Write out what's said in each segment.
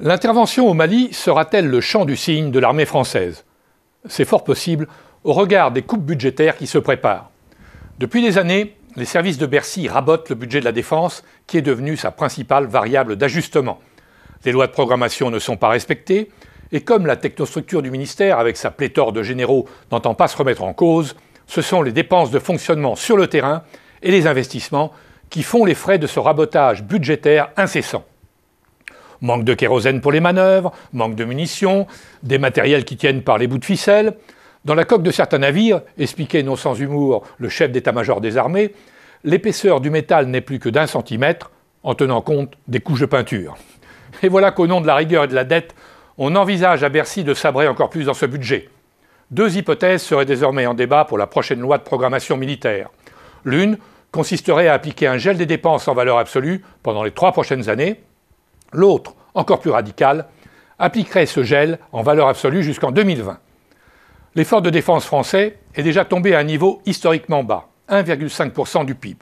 L'intervention au Mali sera-t-elle le chant du cygne de l'armée française? C'est fort possible au regard des coupes budgétaires qui se préparent. Depuis des années, les services de Bercy rabotent le budget de la défense qui est devenu sa principale variable d'ajustement. Les lois de programmation ne sont pas respectées et comme la technostructure du ministère avec sa pléthore de généraux n'entend pas se remettre en cause, ce sont les dépenses de fonctionnement sur le terrain et les investissements qui font les frais de ce rabotage budgétaire incessant. Manque de kérosène pour les manœuvres, manque de munitions, des matériels qui tiennent par les bouts de ficelle. Dans la coque de certains navires, expliquait non sans humour le chef d'état-major des armées, l'épaisseur du métal n'est plus que d'1 centimètre en tenant compte des couches de peinture. Et voilà qu'au nom de la rigueur et de la dette, on envisage à Bercy de sabrer encore plus dans ce budget. 2 hypothèses seraient désormais en débat pour la prochaine loi de programmation militaire. L'une consisterait à appliquer un gel des dépenses en valeur absolue pendant les 3 prochaines années. L'autre, encore plus radicale, appliquerait ce gel en valeur absolue jusqu'en 2020. L'effort de défense français est déjà tombé à un niveau historiquement bas, 1,5% du PIB.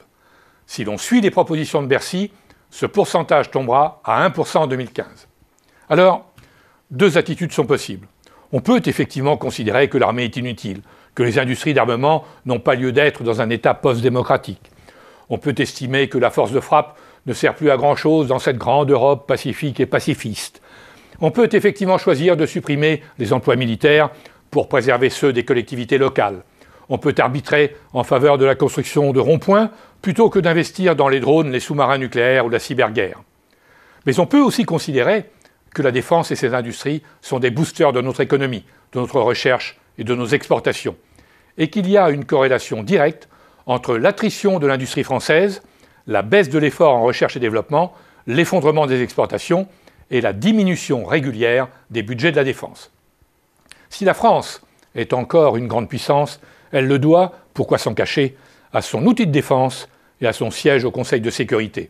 Si l'on suit les propositions de Bercy, ce pourcentage tombera à 1% en 2015. Alors, 2 attitudes sont possibles. On peut effectivement considérer que l'armée est inutile, que les industries d'armement n'ont pas lieu d'être dans un État post-démocratique. On peut estimer que la force de frappe ne sert plus à grand-chose dans cette grande Europe pacifique et pacifiste. On peut effectivement choisir de supprimer les emplois militaires pour préserver ceux des collectivités locales. On peut arbitrer en faveur de la construction de ronds-points plutôt que d'investir dans les drones, les sous-marins nucléaires ou la cyberguerre. Mais on peut aussi considérer que la défense et ses industries sont des boosters de notre économie, de notre recherche et de nos exportations, et qu'il y a une corrélation directe entre l'attrition de l'industrie française, la baisse de l'effort en recherche et développement, l'effondrement des exportations et la diminution régulière des budgets de la défense. Si la France est encore une grande puissance, elle le doit, pourquoi s'en cacher, à son outil de défense et à son siège au Conseil de sécurité.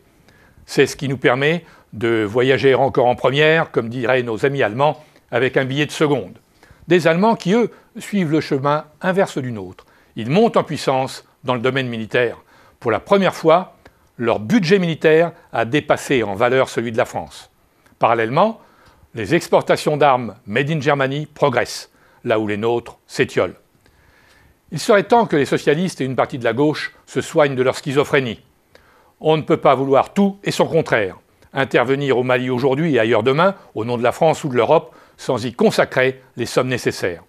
C'est ce qui nous permet de voyager encore en première, comme diraient nos amis allemands, avec un billet de seconde. Des Allemands qui, eux, suivent le chemin inverse du nôtre. Ils montent en puissance dans le domaine militaire. Pour la première fois, leur budget militaire a dépassé en valeur celui de la France. Parallèlement, les exportations d'armes made in Germany progressent, là où les nôtres s'étiolent. Il serait temps que les socialistes et une partie de la gauche se soignent de leur schizophrénie. On ne peut pas vouloir tout et son contraire. Intervenir au Mali aujourd'hui et ailleurs demain, au nom de la France ou de l'Europe, sans y consacrer les sommes nécessaires.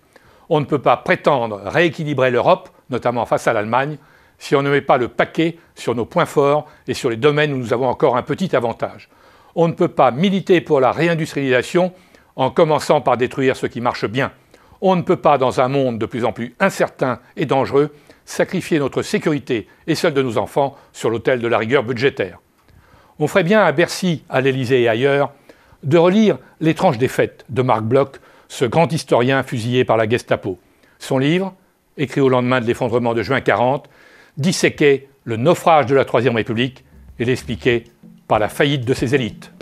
On ne peut pas prétendre rééquilibrer l'Europe, notamment face à l'Allemagne, si on ne met pas le paquet sur nos points forts et sur les domaines où nous avons encore un petit avantage. On ne peut pas militer pour la réindustrialisation en commençant par détruire ce qui marche bien. On ne peut pas, dans un monde de plus en plus incertain et dangereux, sacrifier notre sécurité et celle de nos enfants sur l'autel de la rigueur budgétaire. On ferait bien à Bercy, à l'Élysée et ailleurs, de relire L'étrange défaite de Marc Bloch, ce grand historien fusillé par la Gestapo. Son livre, écrit au lendemain de l'effondrement de juin 40, disséquait le naufrage de la Troisième République et l'expliquait par la faillite de ses élites.